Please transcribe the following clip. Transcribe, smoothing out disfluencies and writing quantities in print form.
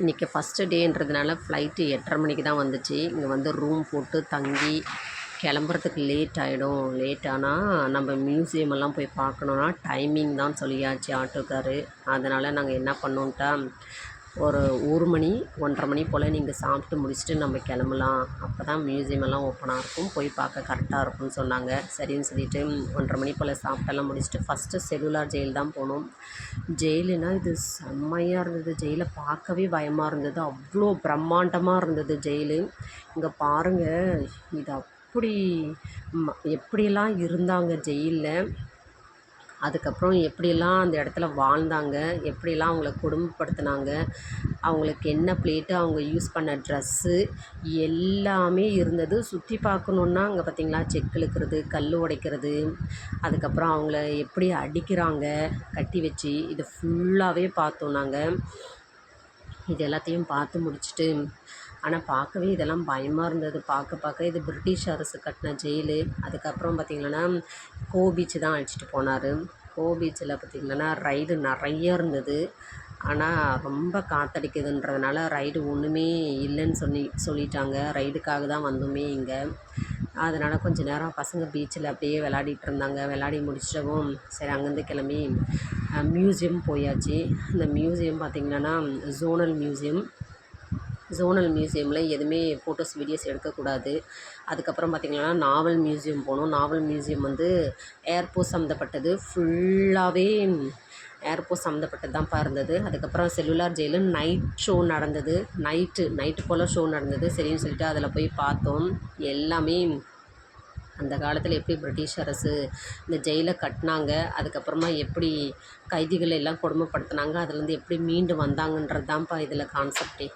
இன்றைக்கி first டேன்றதுனால flight 8:30 மணிக்கு தான் வந்துச்சு. இங்கே வந்து ரூம் போட்டு தங்கி கிளம்புறதுக்கு லேட் ஆகிடும். லேட் ஆனால் நம்ம மியூசியம் எல்லாம் போய் பார்க்கணுன்னா டைமிங் தான் சொல்லியாச்சு ஆட்டோக்காரு. அதனால் நாங்கள் என்ன பண்ணோன்ட்டா, ஒரு 1 மணி 1:30 மணி போல் நீங்கள் சாப்பிட்டு முடிச்சுட்டு நம்ம கிளம்பலாம், அப்போ தான் மியூசியம் எல்லாம் ஓப்பனாக இருக்கும், போய் பார்க்க கரெக்டாக இருக்கும்னு சொன்னாங்க. சரின்னு சொல்லிவிட்டு 1:30 மணி போல் சாப்பிட்டெல்லாம் முடிச்சுட்டு ஃபஸ்ட்டு செல்லுலார் ஜெயில் தான் போனோம். ஜெயிலுனால் இது செம்மையாக இருந்தது. ஜெயிலை பார்க்கவே பயமாக இருந்தது. அவ்வளோ பிரம்மாண்டமாக இருந்தது ஜெயிலு. இங்கே பாருங்கள், இது அப்படி எப்படியெல்லாம் இருந்தாங்க ஜெயிலில், அதுக்கப்புறம் எப்படியெல்லாம் அந்த இடத்துல வாழ்ந்தாங்க, எப்படியெல்லாம் அவங்கள கொடுமைப்படுத்துனாங்க, அவங்களுக்கு என்ன பிளேட்டு, அவங்க யூஸ் பண்ண ட்ரெஸ்ஸு எல்லாமே இருந்தது. சுற்றி பார்க்கணுன்னா அங்கே பார்த்திங்களா, செக்கு இழுக்கிறது, கல் உடைக்கிறது, அதுக்கப்புறம் அவங்கள எப்படி அடிக்கிறாங்க கட்டி வச்சு, இது ஃபுல்லாகவே பார்த்தோம் நாங்கள். இது எல்லாத்தையும் பார்த்து முடிச்சுட்டு, ஆனால் பார்க்கவே இதெல்லாம் பயமாக இருந்தது. பார்க்க இது பிரிட்டிஷ் அரசு கட்டின ஜெயிலு. அதுக்கப்புறம் பார்த்திங்கன்னா பீச் தான் அழைச்சிட்டு போனார். பீச்சில் பார்த்திங்கன்னா ரைடு நிறைய இருந்தது. ஆனால் ரொம்ப காற்றடிக்குதுன்றதுனால ரைடு ஒன்றுமே இல்லைன்னு சொல்லிட்டாங்க. ரைடுக்காக தான் வந்தோமே இங்கே. அதனால் கொஞ்சம் நேரம் பசங்க பீச்சில் அப்படியே விளையாடிட்டு இருந்தாங்க. விளையாடி முடிச்சிட்டவும் சரி அங்கேருந்து கிளம்பி மியூசியம் போயாச்சு. இந்த மியூசியம் பார்த்திங்கன்னா ஜோனல் மியூசியமில் எதுவுமே ஃபோட்டோஸ் வீடியோஸ் எடுக்கக்கூடாது. அதுக்கப்புறம் பார்த்திங்கன்னா நாவல் மியூசியம் போனோம். நாவல் மியூசியம் வந்து ஏர்போர்ட் சம்மந்தப்பட்டது, ஃபுல்லாகவே ஏர்போர்ட் சம்மந்தப்பட்டது தான்ப்பா இருந்தது. அதுக்கப்புறம் செல்லுலார் ஜெயிலு நைட் ஷோ நடந்தது. நைட்டு போல் ஷோ நடந்தது. சரின்னு சொல்லிட்டு அதில் போய் பார்த்தோம். எல்லாமே அந்த காலத்தில் எப்படி பிரிட்டிஷ் அரசு இந்த ஜெயிலை கட்டினாங்க, அதுக்கப்புறமா எப்படி கைதிகளை எல்லாம் கொடுமைப்படுத்தினாங்க, அதுலேருந்து எப்படி மீண்டு வந்தாங்கன்றது தான்ப்பா இதில் கான்செப்டே.